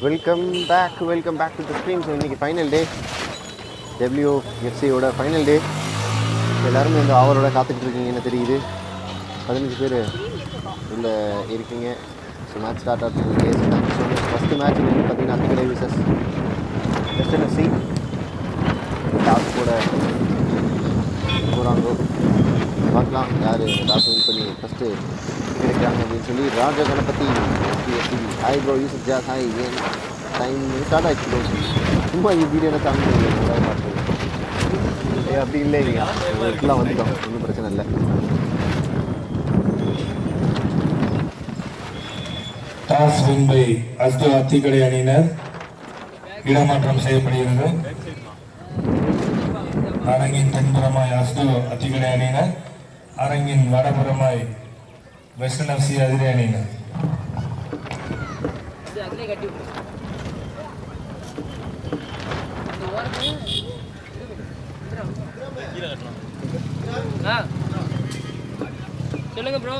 Welcome back to the screen. So இன்றைக்கி final day, WFCயோட final day. எல்லோருமே இந்த ஆவலோட காத்துக்கிட்டு இருக்கீங்கன்னு தெரியுது. 15 பேர் உள்ள இருக்கீங்க. ஸோ மேட்ச் ஸ்டார்ட் ஆகிட்டு டே. ஸோ ஃபஸ்ட்டு மேட்ச் பார்த்தீங்கன்னா Athikkadai versus western FC toss கூட போகிறாங்க. பார்க்கலாம் யார் டாஸ் வின் பண்ணி ஃபஸ்ட்டு கிடைக்கிறாங்க அப்படின்னு சொல்லி. Raja Ganapathi hi bro, Yusuf Jaz hi. ஏன் டைம் ஸ்டார்ட் ஆகிடுச்சு ப்ரோ, சும்மா இந்த வீடியோவில் தாங்க மாட்டேன். அப்படி இல்லை, ஃபுல்லாக வந்துட்டோம், ஒன்றும் பிரச்சனை இல்லை. டாஸ் வின் பை அஸ்து அத்திக்கடை அணியினர். இடமாற்றம் செய்யப்படுகிறது. அரங்கின் தென்புறமாய் அஸ்து அத்திக்கடை அணியினர், அரங்கின் வடபுறமாய் வெஸ்டர்ன் FC அதிரை அணியினர். சொல்லுங்க ப்ரோ.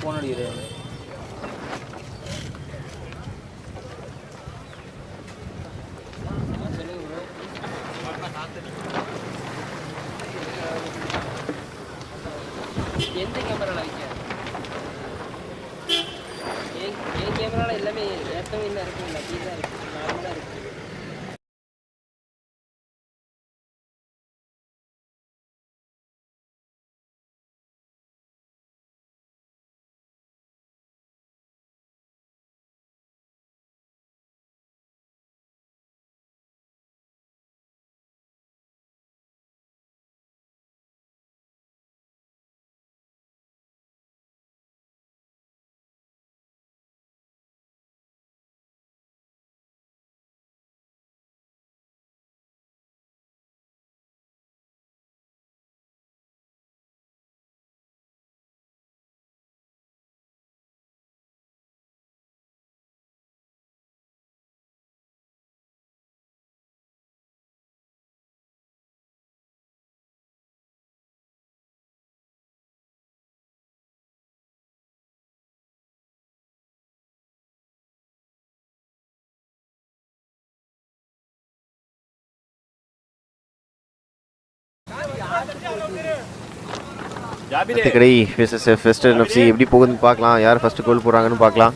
போன் அடிக்கிறேன். எந்த கேமராவில் வைக்க? என் கேமராவில் எல்லாமே ஏற்றவும் இல்லை, இருக்கும் இல்லை, அப்படி தான் இருக்குது, நார்மலாக இருக்குது. அத்திக்கடை விசஸ் வெஸ்டர்ன் FC எப்படி போகுதுன்னு பார்க்கலாம். யார் ஃபஸ்ட்டு கோல் போடுறாங்கன்னு பார்க்கலாம்.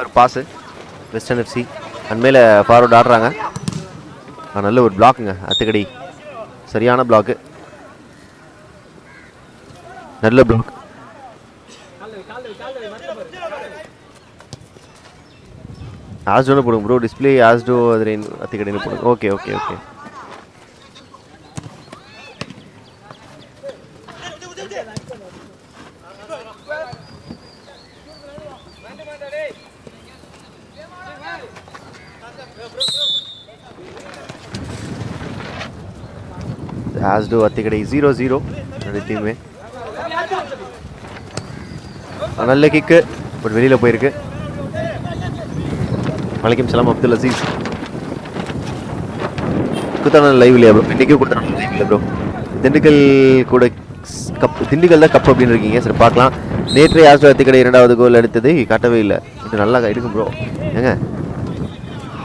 ஒரு பாஸு வெஸ்டர்ன் FC அண்மையில் ஃபார்வர்ட் ஆடுறாங்க. நல்ல ஒரு பிளாக்குங்க அத்திக்கடை, சரியான பிளாக்கு, நல்ல பிளாக். ஆஸ்டோன்னு போடுங்க ப்ரோ, டிஸ்பிளே ஆஸ்டோ அதில் அத்திக்கடைன்னு போடுங்க. Okay okay okay. ஆஸ்டோ அத்திக்கடை 0-0 ரெண்டு டீமே. நல்ல கிக்கு, பட் வெளியில் போயிருக்கு. வலைக்கம் சலாம் அப்துல் அசீஸ். குத்தான லைவ் இல்லையா ப்ரோ? இன்றைக்கும் குத்தான லைவ் இல்லை ப்ரோ. திண்டுக்கல் கூட கப், திண்டுக்கல் தான் கப் அப்படின்னு இருக்கீங்க. சரி பார்க்கலாம். நேற்று ஆஸ்டோ அத்திக்கடை 2வது கோல் எடுத்தது காட்டவே இல்லை. இது நல்லா எடுக்கும் ப்ரோ. ஏங்க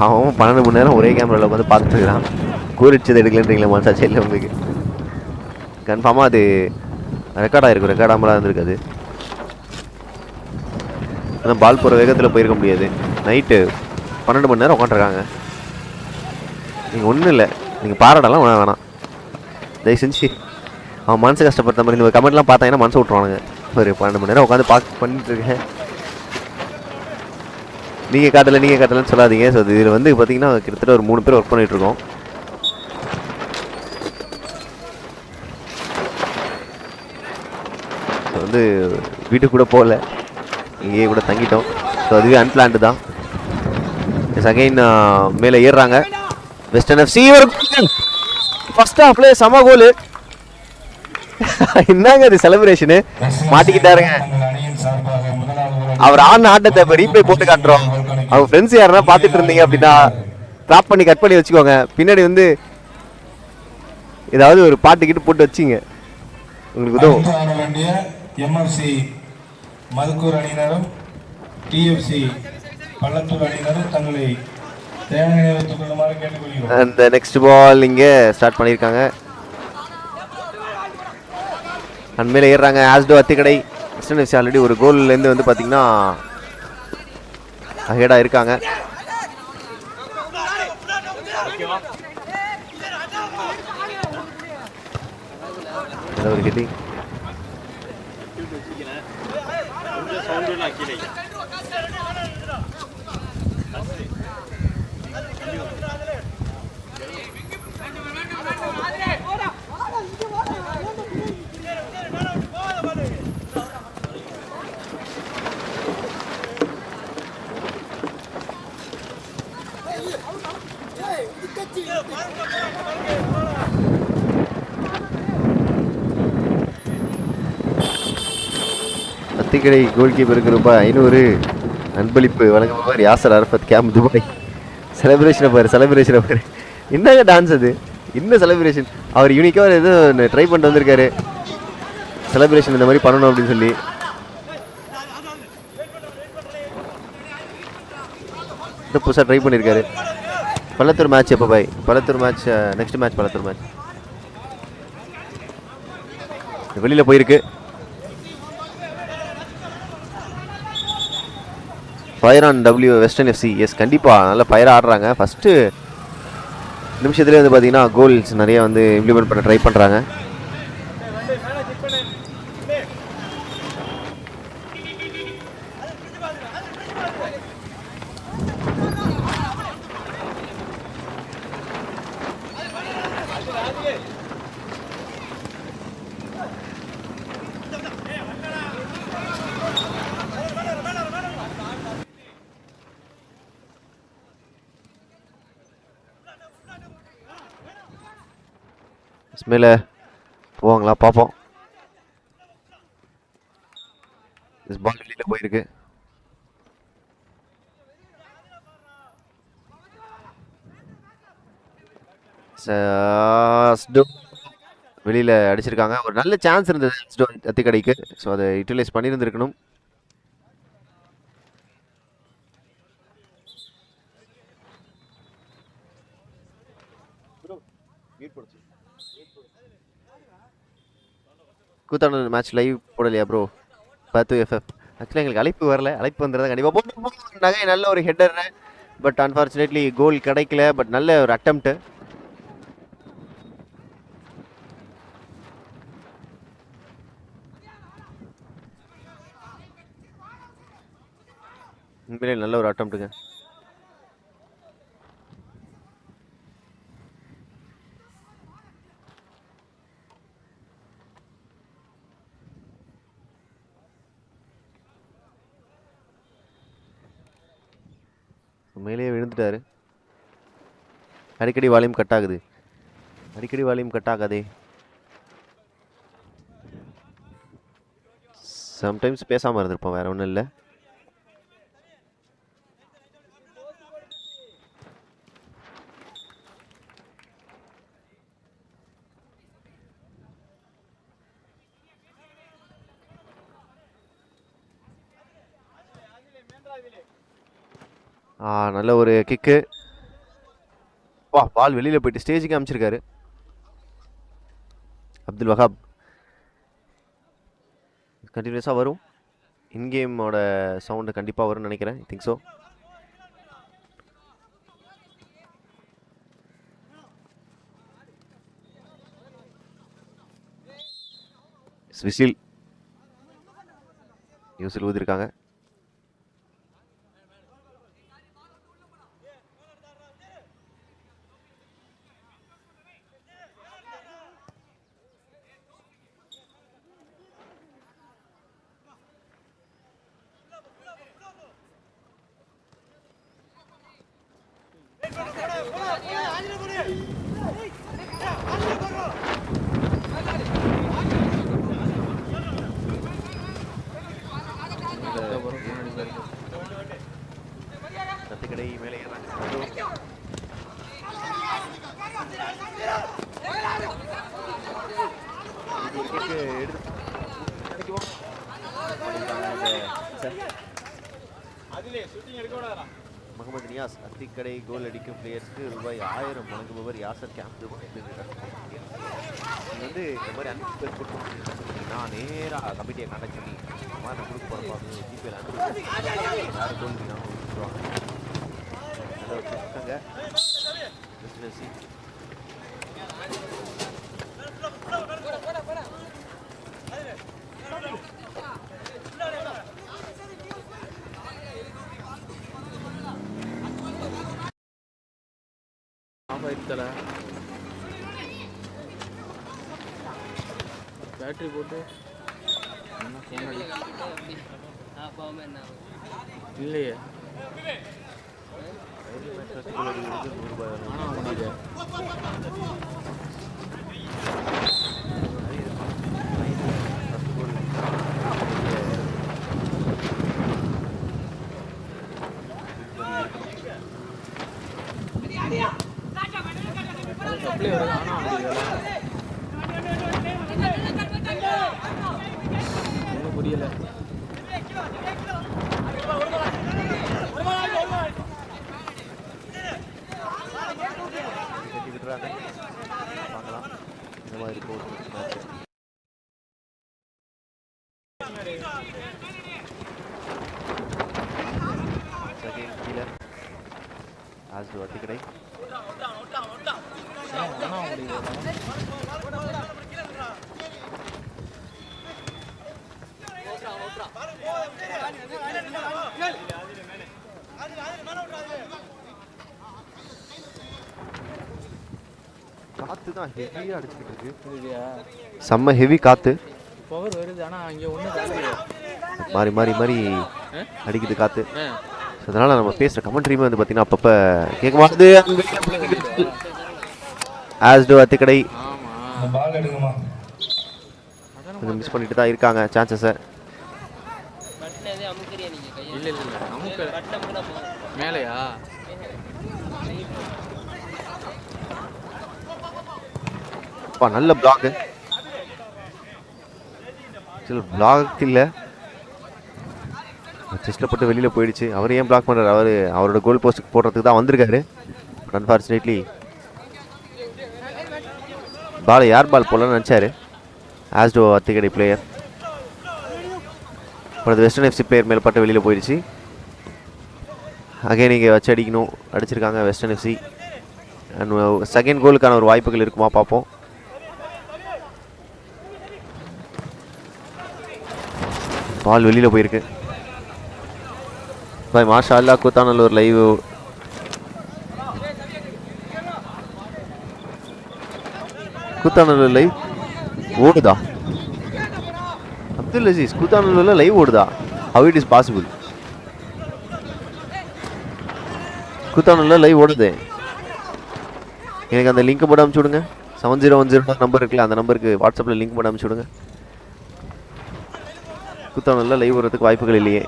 அவன் 12 மணி நேரம் ஒரே கேமராவில் உட்காந்து பார்த்துட்டு இருக்கிறான். கோல் அடிச்சது எடுக்கலன்றீங்களா? மனசாச்சே இல்லை உங்களுக்கு? கன்ஃபார்மாக அது ரெக்கார்ட் ஆகிருக்கும், ரெக்கார்ட் ஆகாமலாம் இருந்திருக்காது. ஆனால் பால் போகிற வேகத்தில் போயிருக்க முடியாது. நைட்டு 12 மணி நேரம் உட்காந்துருக்காங்க. நீங்கள் ஒன்றும் இல்லை, நீங்கள் பாராட்டலாம் வேணாம் தயவு செஞ்சு. அவன் மனசு கஷ்டப்படுத்த மாதிரி இந்த கமெண்ட்லாம் பார்த்தாங்கன்னா மனசை விட்ருவானுங்க. ஒரு 12 மணி நேரம் உட்காந்து பண்ணிட்டுருக்கேன். நீங்கள் காட்டலைன்னு சொல்லாதீங்க. ஸோ இதில் வந்து பார்த்தீங்கன்னா கிட்டத்தட்ட ஒரு 3 பேர் ஒர்க் பண்ணிகிட்ருக்கோம். வந்து வீட்டுக்கு கூட போகல, இங்கேயே கூட தங்கிட்டோம். ஸோ அதுவே அன்பிளான்டு தான். அகைன் மேலே ஏறுறாங்க வெஸ்டர்ன் FC. ஃபர்ஸ்ட் ஹாஃப்ல சம கோல். என்னங்க அது செலிப்ரேஷனு மாட்டிக்கிட்டாருங்க. அவர் ஆன ஆட்டத்தை இப்போ ரீப்ளே போட்டு காட்டுறோம். அவங்க ஃப்ரெண்ட்ஸ் யாருன்னா பார்த்துட்டு இருந்தீங்க அப்படின்னா ஸ்டாப் பண்ணி கட் பண்ணி வச்சுக்கோங்க. பின்னாடி வந்து ஏதாவது ஒரு பாட்டு கிட்ட போட்டு வச்சிங்க, உங்களுக்கு உதவும். ஆட வேண்டிய எம்எஃப்சி மதுக்கூர் அணியினரும் டிஎஃப்சி பள்ளத்தூர் அணியினரும் தங்களை தேவையான நிலையத்துக் கொள்ளுமாறு கேட்டுக்கொள்கிறோம். அந்த நெக்ஸ்ட் பால் இங்கே ஸ்டார்ட் பண்ணியிருக்காங்க. அண்மையில் ஏறுறாங்க ஆஸ்டோ அத்திக்கடை. வெஸ்டர்ன் எஃப்சி ஆல்ரெடி ஒரு கோல்லேருந்து வந்து பார்த்தீங்கன்னா அஹெடாக இருக்காங்க. ஒரு ஹிட்டிங் அத்திக்கடை கோல் கீப்பருக்கு ரூபாய் 500 அன்பளிப்பு வழங்குபவர் யாசர் அரஃபத், கேம்ப் துபாய். செலிப்ரேஷனை பாரு. என்னங்க டான்ஸ் அது, என்ன செலிப்ரேஷன். அவர் யூனிக்காக எதுவும் ட்ரை பண்ணிட்டு வந்திருக்காரு, செலிப்ரேஷன் இந்த மாதிரி பண்ணணும் அப்படின்னு சொல்லி. புதுசாக ட்ரை பண்ணியிருக்காரு. பள்ளத்தூர் மேட்ச் எப்போ பாய்? Pallathur match next match Pallathur match வெளியில் போயிருக்கு. Fire on W western FC. Yes, கண்டிப்பாக நல்லா ஃபயராக ஆடுறாங்க. ஃபஸ்ட்டு நிமிஷத்துலேயே வந்து பார்த்தீங்கன்னா கோல்ஸ் நிறைய வந்து இம்ப்ளிமெண்ட் பண்ண ட்ரை பண்ணுறாங்க. மேலே போவாங்களா பார்ப்போம். பால் வெளியில் போயிருக்கு. வெளியில் அடிச்சிருக்காங்க. ஒரு நல்ல சான்ஸ் இருந்தது அத்திக்கடைக்கு. ஸோ அதை யூட்டிலைஸ் பண்ணியிருந்துருக்கணும். கூத்தாண்டூர் மேட்ச் லைவ் போடலையா ப்ரோ? பார்த்து எஃப்எஃப். ஆக்சுவலாக எங்களுக்கு அழைப்பு வரல, அழைப்பு வந்துடுறதா கண்டிப்பாக போட்டாங்க. நல்ல ஒரு ஹெட்டர், பட் அன்ஃபார்ச்சுனேட்லி கோல் கிடைக்கல. பட் நல்ல ஒரு அட்டெம்ப்ட். உண்மையிலே நல்ல ஒரு அட்டெம்ப்ட்டுங்க. மேலேயே விழுந்துட்டாரு. அடிக்கடி வால்யூம் கட் ஆகுது. அடிக்கடி வால்யூம் கட் ஆகாதே. சம்டைம்ஸ் பேசாமல் இருந்திருப்போம், வேற ஒன்றும் இல்லை. நல்ல ஒரு கிக்கு. வா, பால் வெளியில் போயிட்டு ஸ்டேஜுக்கு அமைச்சிருக்காரு அப்துல் வஹாப். கண்டினியூஸாக வரும். இன்கேமோட சவுண்டு கண்டிப்பாக வரும்னு நினைக்கிறேன். I think so. விசில் யூஸில் ஊதிருக்காங்க. முகமது நியாஸ் அத்திக்கடை கோல் அடிக்கும் பிளேயர்ஸ்க்கு ரூபாய் 1000 வழங்குபவர் யாசர் கேம்ப் இது வந்து இந்த மாதிரி அனுப்பி பேர் கொடுத்தோம்னா நேராக கமிட்டியை கான்டாக்ட் பண்ணி இந்த மாதிரி நான் கொடுக்க போகிறப்ப ஜிபேல அனுப்பி யாரும் கோல் கொடுத்துருவாங்க. அதை வச்சுருக்காங்க பிஸ்னஸ். பேட்டரி போட்டு இல்லையே சப்ளை வருது ஒன்றும் புரியல. பார்க்கலாம் இந்த மாதிரி போட்டு செகண்ட் கீழே ஆஸ் அத்திக்கடை காத்து தான் ஹெவியா அடிச்சுக்கிட்டு இருக்கு. செம்ம ஹெவி காத்து. பவர் வருது ஆனா அங்க ஒண்ணு மாறி மாறி மாறி அடிக்குது காத்து. அதனால நம்ம பேசுற கமெண்ட்ரியுமே வந்து பாத்தீங்கன்னா அப்பப்ப கேட்க மாட்டுது. ஆஸ்டோ அத்திக்கடை கொஞ்சம் மிஸ் பண்ணிட்டு தான் இருக்காங்க சான்சஸை. இல்ல இல்ல இல்ல அமுக்க மேலையா நல்ல பிளாக் இல்ல செஸ்ட்ல போட்டு வெளியில போயிடுச்சு. அவர் ஏன் பிளாக் பண்றாரு? அவரோட கோல் போஸ்ட் போடுறதுக்கு தான் வந்திருக்காரு. அன்பார்ச்சுனேட்லி பால் யார் பால் போடலாம்னு நினைச்சாரு ஆஸ்டோ அத்திக்கடை பிளேயர். அது வெஸ்டர்ன் எஃப்சி பிளேயர் மேல் பட்டு வெளியில போயிடுச்சு. அகைன் இங்கே வச்சு அடிக்கணும். அடிச்சிருக்காங்க வெஸ்டர்ன் எஃப்சி. அண்ட் செகண்ட் கோலுக்கான ஒரு வாய்ப்புகள் இருக்குமா பார்ப்போம். பால் வெளியில் போயிருக்கு. பாய் மாஷா அல்லா கூத்தானல்லூர் லைவ். கூத்தானல்லூர் லைவ் ஓடுதா? அப்துல் அசீஸ் கூத்தானல்லூர்ல லைவ் ஓடுதா? How it is possible? Koothanallur live ஓடுது. எனக்கு அந்த லிங்க் போட்டு அனுப்பிச்சு விடுங்க. 7010 நம்பர் இருக்குல்ல, அந்த நம்பருக்கு வாட்ஸ்அப்பில் லிங்க் போட்டு அனுப்பிச்சு விடுங்க. கூத்தானல்ல லைவ் வரதுக்கு வாய்ப்புகள் இல்லையே.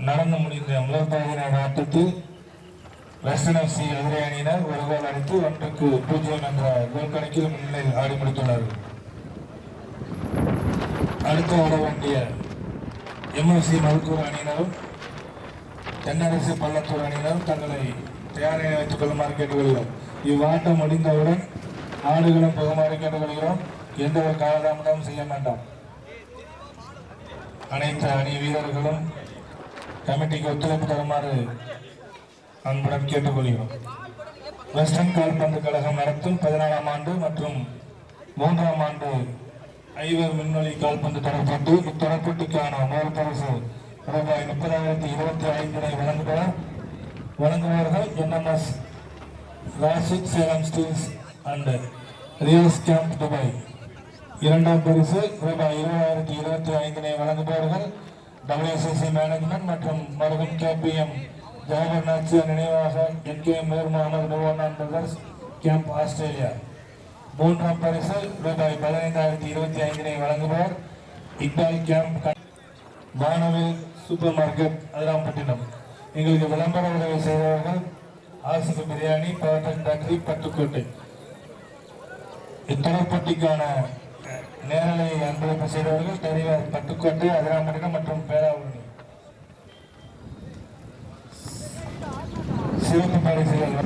நடந்து முடிந்த முதல் பகுதியின ஆட்டத்தில் வெஸ்டர்ன் எஃப்சி எதிரே அணியினர் ஒரு கோல் அடித்து 1-0 என்ற கோல் கணக்கில் முன்னிலையில் ஆடி முடித்துள்ளார்கள். அடுத்து ஆட வேண்டிய எம்எஃப்சி மருத்துவர் அணியினரும் தென்னரசு பள்ளத்தூர் அணியினரும் தங்களை தயார் நிலை வைத்துக் கொள்ளுமாறு கேட்டுக்கொள்கிறோம். இவ்வாட்டம் முடிந்தவுடன் ஆடுகளும் புகுமாறு கேட்டுக்கொள்கிறோம். எந்த ஒரு காலதாமதமும் செய்ய வேண்டாம். அனைத்து அணி வீரர்களும் கமிட்டிக்கு ஒத்துழைப்பு தருமாறு அன்புடன் கேட்டுக்கொள்கிறோம். வெஸ்டர்ன் கால்பந்து கழகம் நடத்தும் 14ஆம் ஆண்டு மற்றும் 3ஆம் ஆண்டு ஐவர் மின்வெளி கால்பந்து தொடர்பு இத்தொடர்புக்கான முதல் பரிசு ரூபாய் 30,025 வழங்குவார்கள் NMS Rashid Salem steels and reals camp Dubai. இரண்டாம் பரிசு ரூபாய் 20,025 வழங்குபவர்கள் WCC மேனேஜ்மெண்ட் மற்றும் மருகும் KPM ஜவஹர் நாச்சியார் நினைவாக NKM Noor Mohammed Nuwan brothers camp Australia. மூன்றாம் பரிசு ரூபாய் 15,025 வழங்குவார் Iqbal camp Vanavil supermarket Adirampattinam. எங்களுக்கு விளம்பர உதவி செய்தவர்கள் ஆசிபு பிரியாணி, பவர்டன் பேக்கரி, பட்டுக்கோட்டை. இத்தொடர்பட்டிக்கான நேரலை அன்பளிப்பு செய்தவர்கள் தெரிவார் பட்டுக்கோட்டை, அதிராம்பட்டினம் மற்றும் பேராவூரணி. சிவப்பு பரிசுகள்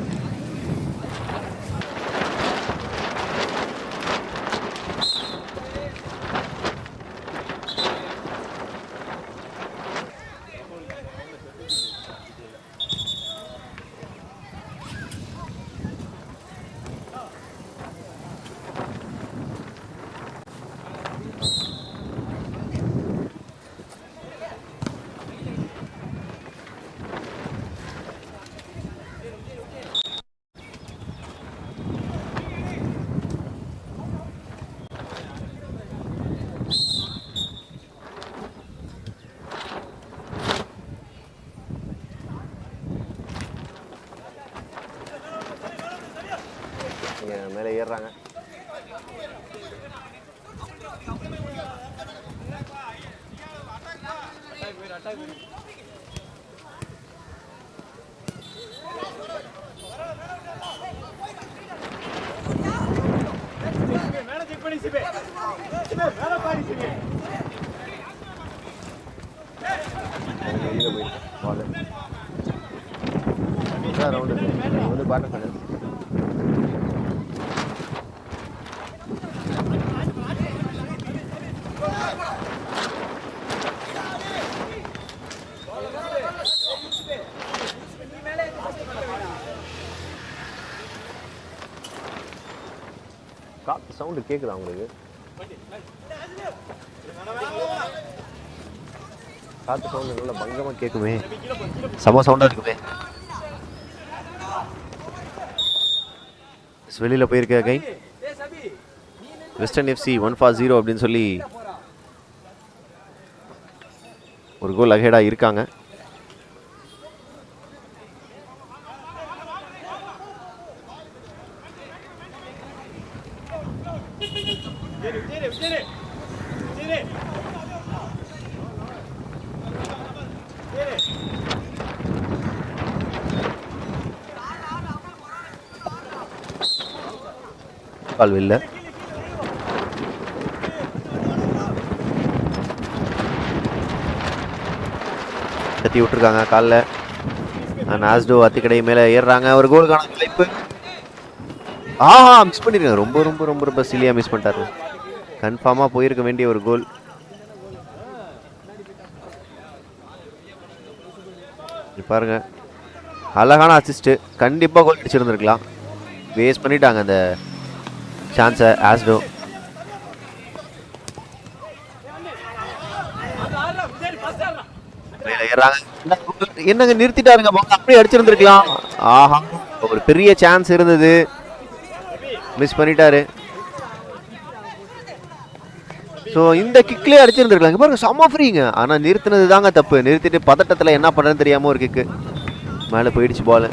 மேலே ஏறுறாங்க. ரவுண்டு பாட்டு பண்ணு. காத்து சவுண்டு கேட்குதா உங்களுக்கு? காத்து சவுண்டு நல்லா பங்கமாக கேட்குமே, செம சவுண்டாக இருக்குமே. வெளியில் போயிருக்க கை வெஸ்டர்ன் எஃப்சி 1-0 அப்படின்னு சொல்லி ஒரு கோல் அஹெடாக இருக்காங்க. கால் வெளில தட்டி விட்டுருக்காங்க காலில். நாஸ்டோ அத்திக்கடை மேலே ஏறுறாங்க. ஒரு கோலுக்கான வாய்ப்பு. மிஸ் பண்ணிருக்காங்க. ரொம்ப ரொம்ப ரொம்ப ரொம்ப சிலியாக மிஸ் பண்ணிட்டாரு. கன்ஃபார்மாக போயிருக்க வேண்டிய ஒரு கோல். பாருங்க, அழகான அசிஸ்ட்டு. கண்டிப்பாக கோல் அடிச்சிருந்துருக்கலாம். வேஸ்ட் பண்ணிட்டாங்க அந்த சான்ஸை ஆஸ்டோ. என்னங்க நிறுத்திட்டாருங்க, அப்படியே அடிச்சிருந்துருக்கலாம். ஆஹா, ஒரு பெரிய சான்ஸ் இருந்தது, மிஸ் பண்ணிட்டாரு. ஸோ இந்த கிக்லேயே அடிச்சிருந்துருக்கலாம். பாருங்க, செம்ம ஃப்ரீங்க. ஆனால் நிறுத்தினது தாங்க தப்பு. நிறுத்திட்டு பதட்டத்தில் என்ன பண்ணுறதுன்னு தெரியாமல் ஒரு கிக்கு மேலே போயிடுச்சு பால்.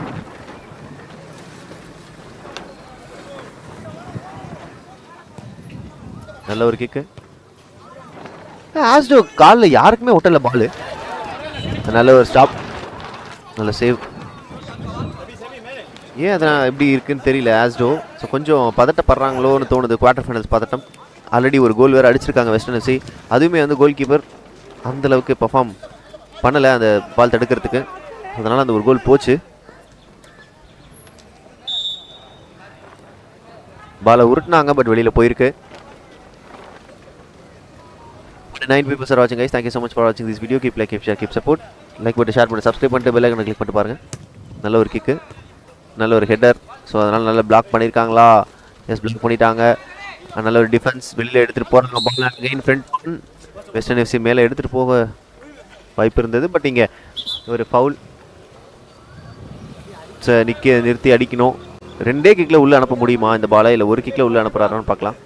நல்ல ஒரு கிக்கு. ஆஸ்டோ காலில் யாருக்குமே ஒட்டல பால். நல்ல ஒரு ஸ்டாப், நல்ல சேவ். ஏன் அதெல்லாம் எப்படி இருக்குன்னு தெரியல ஆஸ்டோ. ஸோ கொஞ்சம் பதட்டப்படுறாங்களோன்னு தோணுது. குவார்டர் ஃபைனல்ஸ் பதட்டம். ஆல்ரெடி ஒரு கோல் வேறு அடிச்சிருக்காங்க வெஸ்டர்ன் எஃப்சி. அதுவுமே வந்து கோல் கீப்பர் அந்தளவுக்கு பர்ஃபார்ம் பண்ணலை அந்த பால் தடுக்கிறதுக்கு. அதனால் அந்த ஒரு கோல் போச்சு. பாலை உருட்டினாங்க, பட் வெளியில் போயிருக்கு. 9 people are watching guys. Thank you so much for watching this video. Keep like, keep share, keep support. Like பட்டு ஷேர் பண்ணி சப்ஸ்கிரைப் பண்ணிட்டு பெல் ஐகானை கிளிக் பண்ணிட்டு பாருங்க. நல்ல ஒரு கிக்கு, நல்ல ஒரு ஹெட்டர். ஸோ அதனால் நல்லா பிளாக் பண்ணியிருக்காங்களா? எஸ், பிளாக் பண்ணிட்டாங்க. நல்ல ஒரு டிஃபென்ஸ். வெளியில் எடுத்துகிட்டு போகிறாங்க பால். அகைன் ஃப்ரண்ட் வெஸ்டர்ன் எஃப்சி மேலே எடுத்துகிட்டு போக வாய்ப்பு இருந்தது. பட் இங்கே ஒரு ஃபவுல். நிறுத்தி அடிக்கணும். 2 கிக்கில் உள்ளே அனுப்ப முடியுமா இந்த பாலை, இல்லை ஒரு கிக்கில் உள்ளே அனுப்புகிறாரான்னு பார்க்கலாம்.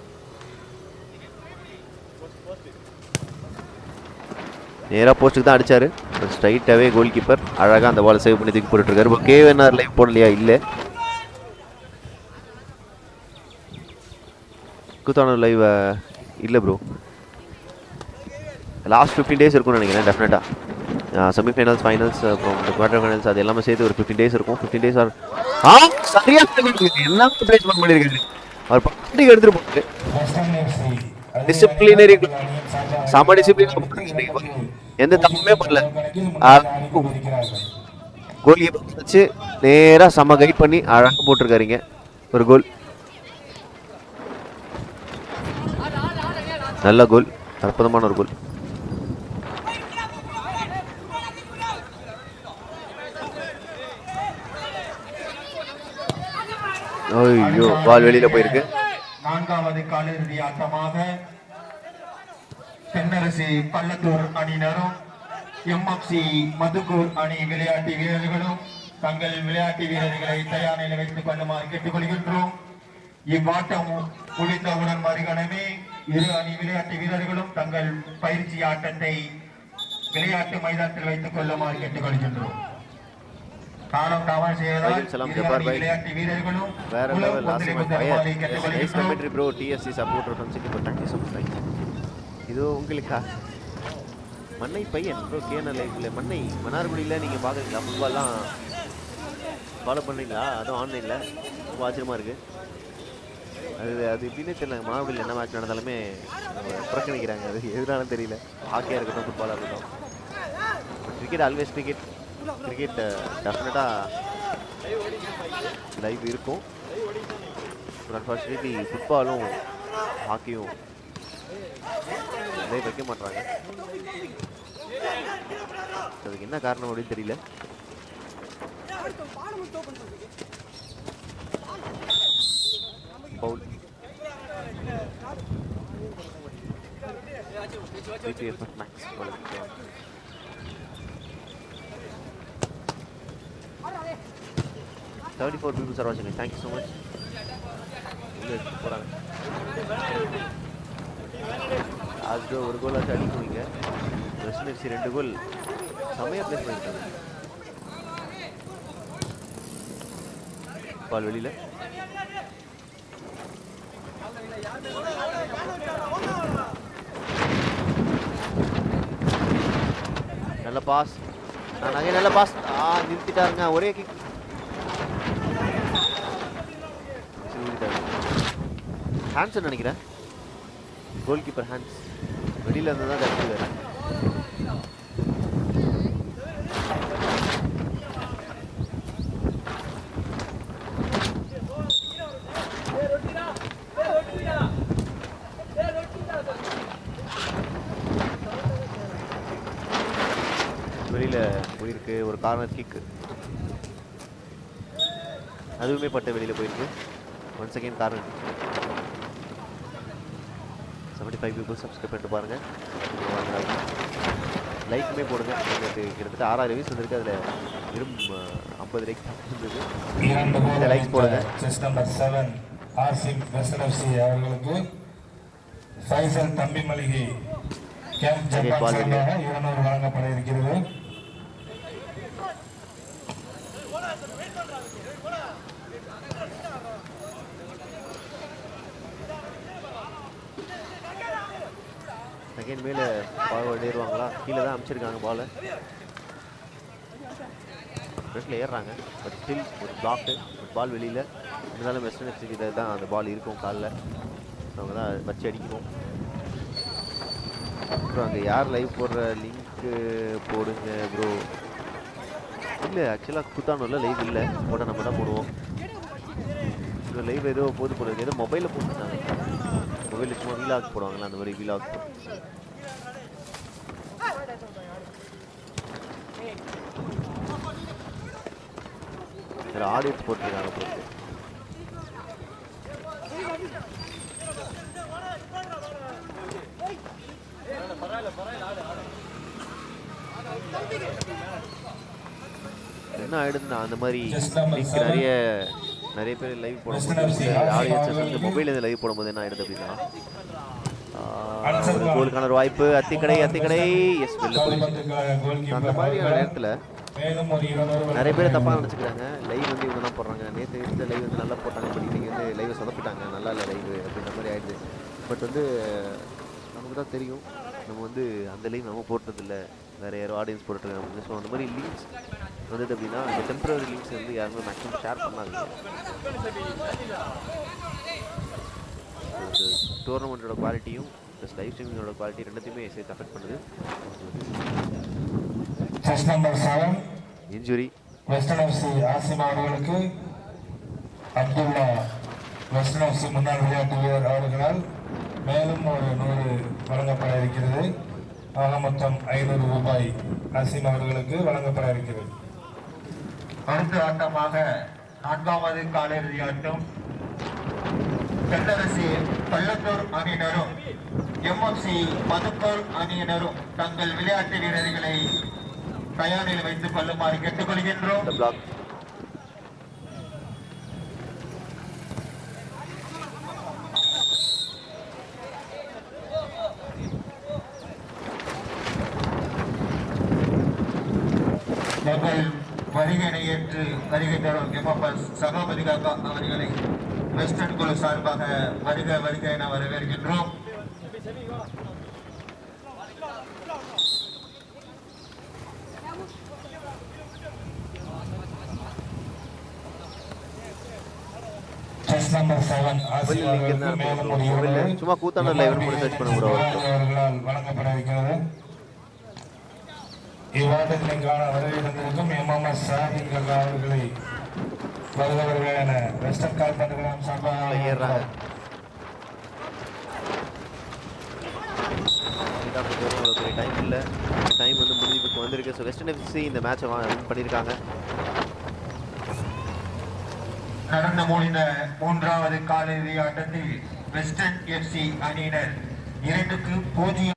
நேராக போஸ்ட்டுக்கு தான் அடித்தார். ஸ்ட்ரைட்டாகவே கோல் கீப்பர் அழகாக அந்த பாலை சேவ் பண்ணி தூக்கி போட்டுருக்காரு. இப்போ கேஎன்ஆர் லைவ் போடலையா? இல்லை. கூத்தானூர் லைவ் இல்லை ப்ரோ. லாஸ்ட் 15 days இருக்கும்னு நினைக்கிறேன் டெஃபினட்டாக. செமிஃபைனல்ஸ், ஃபைனல்ஸ், அப்புறம் இந்த குவார்டர் ஃபைனல்ஸ் அது எல்லாமே சேர்த்து ஒரு 15 days இருக்கும். 15 days சரியாக என்ன பிளேஸ்மெண்ட் பண்ணியிருக்காரு அவர். பாட்டுக்கு எடுத்துகிட்டு போட்டு டிசிப்ளினரி செம டிசிப்ளின், எந்த தப்புமே பண்ணல. கோல் வச்சு நேராக செம்ம கைட் பண்ணி அழகாக போட்டிருக்காருங்க ஒரு கோல். நல்ல கோல், அற்புதமான ஒரு கோல். ஐயோ பால் வெளியில போயிருக்கு. நான்காவது காலிறுதி ஆட்டமாக தென்னரசு பள்ளத்தூர் அணியினரும் எம்எஃப்சி மதுக்கூர் அணி விளையாட்டு வீரர்களும் தங்கள் விளையாட்டு வீரர்களை தயார் நிலை வைத்துக் கொள்ளுமாறு கேட்டுக்கொள்கின்றோம். இவ்வாட்டம் முடிந்தவுடன் மறுகணமே இரு அணி விளையாட்டு வீரர்களும் தங்கள் பயிற்சி ஆட்டத்தை விளையாட்டு மைதானத்தில் வைத்துக் கொள்ளுமாறு கேட்டுக்கொள்கின்றோம். காலம் தாமல் செய்வதால் விளையாட்டு வீரர்களும் வேற level. Nice commentary bro. DSC supporter from Singapore. Thank you so much. இது உங்களுக்கா மண்ணை பையன் ப்ரோ. கேன லைஃப்ல மண்ணை மன்னார்குடியில் நீங்கள் பார்க்குறீங்களா? ஃபுட்பால்லாம் ஃபாலோ பண்ணுறீங்களா? அதுவும் ஆன்லைனில் ரொம்ப ஆச்சரியமாக இருக்குது. அது எப்படின்னு தெரியல. மன்னார்குடியில் என்ன மேட்ச் நடந்தாலுமே புறக்கணிக்கிறாங்க. அது எதுனாலும் தெரியல. ஹாக்கியாக இருக்கட்டும், ஃபுட்பாலாக இருக்கட்டும். Cricket always cricket. கிரிக்கெட் டெஃபினட்டாக லைவ் இருக்கும். அன்ஃபார்ச்சுனேட்லி ஃபுட்பாலும் ஹாக்கியும் லைவ் வைக்க மாட்டாங்க. அதுக்கு என்ன காரணம் அப்படின்னு தெரியல. பவுல் மேக்ஸ் 34 people are watching. Thank you so much. போறாங்க. அது ஒரு கோல் ஆச்சு அடிக்குவீங்க. வெஸ்ட் எஃப்சி 2 கோல் செமையா பிளேஸ் பண்ணிருக்காங்க. பால் வெளியில. நல்ல பாஸ். நல்ல பாஸ். நிறுத்திட்டாருங்க. ஒரே கிக். ஹேண்ட்ஸ் நினைக்கிறேன். கோல் கீப்பர் ஹேண்ட்ஸ் வெளியில இருந்து தான் கட்டிடுவாரு. வெளியில போயிருக்கு. ஒரு கார்னர் கிக் அதுவுமே பட்டு வெளியில போயிருக்கு. Once again corner. 75 people subscribe பண்ணிட்டு பாருங்க. லைக்குமே போடுங்க. எனக்கு கிட்டத்தட்ட 6000 ரிவ்யூஸ் வந்திருக்கு. அதில் வெறும் 50 லைக் இருந்தது. இந்த லைக்ஸ் போடுங்க. செஸ் நம்பர் 7 ஆர்சிப் வெஸ்டர்ன் எஃப்சி அவர்களுக்கு ஃபைசல் தம்பி மளிகை கேம்ப் ஜப்பான் சார்பாக 200 வழங்கப்பட இருக்கிறது. செகண்ட் மேலே பால் ஏறுவாங்களா? கீழே தான் அனுப்பிச்சிருக்காங்க பாலை. ஃப்ரெண்டில் ஏறுறாங்க. பட் ஸ்டில் ஒரு பிளாக்கு. ஒரு பால் வெளியில். இருந்தாலும் வெஸ்டர்ன் எஃப்சி கிட்ட தான் அந்த பால் இருக்கும் காலில். அவங்க தான் வச்சு அடிக்கணும். அப்புறம் அங்கே யார் லைவ் போடுற லிங்க்கு போடுங்க ப்ரோ. இல்லை ஆக்சுவலாக கூத்தானூரில் லைவ் இல்லை. போட்டால் நம்ம தான் போடுவோம். இந்த லைவ் ஏதோ போது போடுறது. ஏதோ மொபைலில் போட்டுருந்தாங்க. மொபைலில் சும்மா வீலாக் போடுவாங்களா? அந்த மாதிரி வீலாக் ஆடியன்ஸ் போட்டிருக்காங்க. போட்டு என்ன ஆயிடுதுன்னா அந்த மாதிரி நிறைய பேர் லைவ் போடும்போது ஆடியன்ஸஸ் வந்து மொபைல் லைவ் போடும்போது என்ன ஆயிடுது அப்படின்னா ஒரு கோலுக்கான ஒரு வாய்ப்பு. அத்திக்கடை எஸ் வெளில போயிடுச்சு. அந்த மாதிரியான நேரத்தில் நிறைய பேர் தப்பாக நினச்சிக்கிறாங்க. லைவ் வந்து இவங்க தான் போடுறாங்க, நேற்று இருந்த லைவ் வந்து நல்லா போட்டாங்க, பட் இன்றைக்கி வந்து லைவை சொதப்பிட்டாங்க, நல்லா இல்லை லைவ் அப்படின்ற மாதிரி ஆயிடுது. பட் வந்து நமக்கு தான் தெரியும், நம்ம வந்து அந்த லைவ் நம்ம போட்டதில்லை, வேறு யாரோ ஆடியன்ஸ் போட்டுருக்காங்க அப்படின்னு. ஸோ அந்த மாதிரி லிங்க்ஸ் வந்தது அப்படின்னா அந்த டெம்பரரி லிங்க்ஸ் வந்து யாருமே மேக்ஸிமம் ஷேர் பண்ணாதீங்க. டோர்னமெண்ட்டோட குவாலிட்டியும் ப்ளஸ் லைவ் ஸ்ட்ரீமிங்கோட குவாலிட்டி ரெண்டுத்தையுமே சேர்த்து அஃபெக்ட் பண்ணுது. Chess number 7 injury western FC Asim அவர்களுக்கு அப்துல்லா வெஸ்டர்ன் எஃப்சி முன்னாள் விளையாட்டு வீரர் அவர்களால் மேலும் ஒரு 100 வழங்கப்பட இருக்கிறது. ஆக மொத்தம் 500 ரூபாய் ஆசிம் அவர்களுக்கு வழங்கப்பட இருக்கிறது. அடுத்த ஆட்டமாக 4வது காலிறுதி ஆட்டம் தென்னரசு பள்ளத்தூர் அணியினரும் எம்எஃப்சி மதுக்கூர் அணியினரும் தங்கள் விளையாட்டு வீரர்களை தயாரில் வைத்துக் கொள்ளுமாறு கேட்டுக்கொள்கின்றோம். எங்கள் வருகையினை ஏற்று வருகை தரும் எம்எஃப்எஸ் சகாபதி காக்கா அவர்களை வெஸ்டர்ன் குழு சார்பாக வருக வருகை என வரவேற்கின்றோம். செஸ் நம்பர் 7 ஆசிம் அவர்களுக்கு மேலும் ஒரு 20 சும்மா கூத்தான லைவ் போட்டு சர்ச் பண்ண கூட அவர்களால் வழங்கப்பட இருக்கிறது. இவ்வாட்டத்திற்கான வருகை தந்திருக்கும் எம்எம்எஸ் சாதிக் கல்லா அவர்களை வருகிறவர்கள் என வெஸ்டர்ன் கால்பந்துகளும் சார்பாக ஏறுறாங்க. டைம் இல்லை, டைம் வந்து முடிவுக்கு வந்திருக்கு. ஸோ வெஸ்டர்ன் எஃப்சி இந்த மேட்சை வின் பண்ணியிருக்காங்க. நடந்து முடிந்த 3வது காலிறுதி ஆட்டத்தில் வெஸ்டர்ன் எஃப்சி அணியினர் 2-0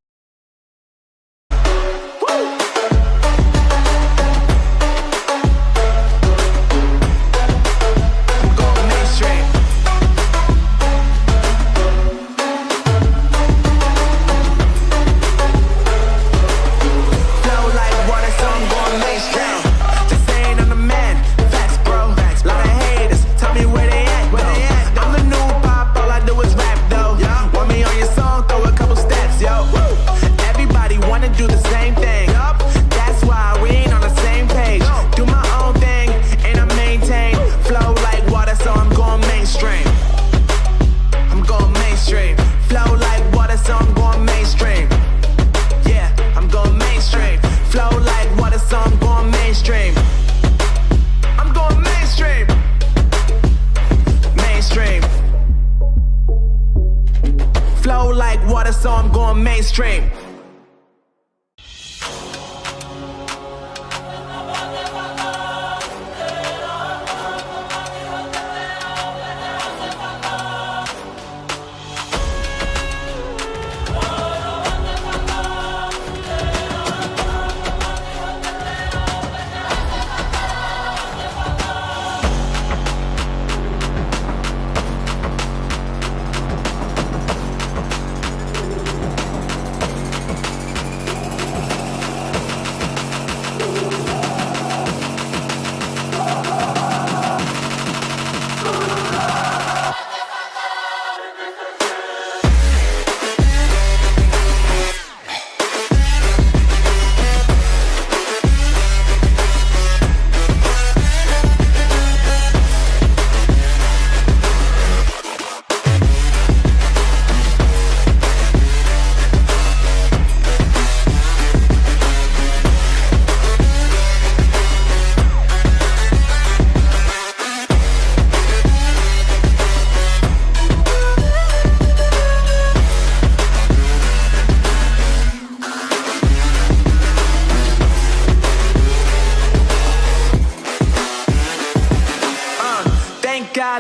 so I'm going mainstream.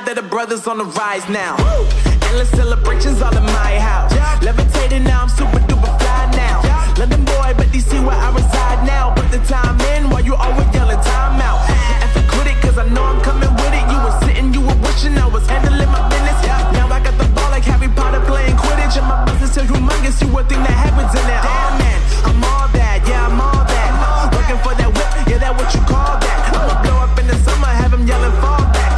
That the brothers on the rise now. Endless celebrations all in my house. Levitating now, I'm super duper fly now. London boy, but they see where I reside now. Put the time in while you always yelling time out. And for quit it, cause I know I'm coming with it. You were sitting, you were wishing I was handling my business. Now I got the ball like Harry Potter playing Quidditch. And my business is humongous, you would think that happens in there. Damn man, I'm all that, yeah I'm all that. Working for that whip, yeah that what you call that. I'ma blow up in the summer, have him yelling fall back.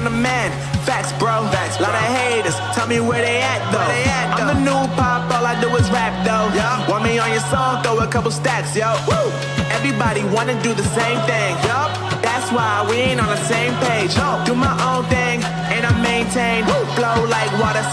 the man. Facts, bro. Lot of haters, tell me where they at though. I'm the new pop, all I do is rap though. Want me on your song, throw a couple stacks, yo. Woo! Everybody wanna do the same thing, yup. That's why we ain't on the same page. Do my own thing, and I maintain. Flow like water.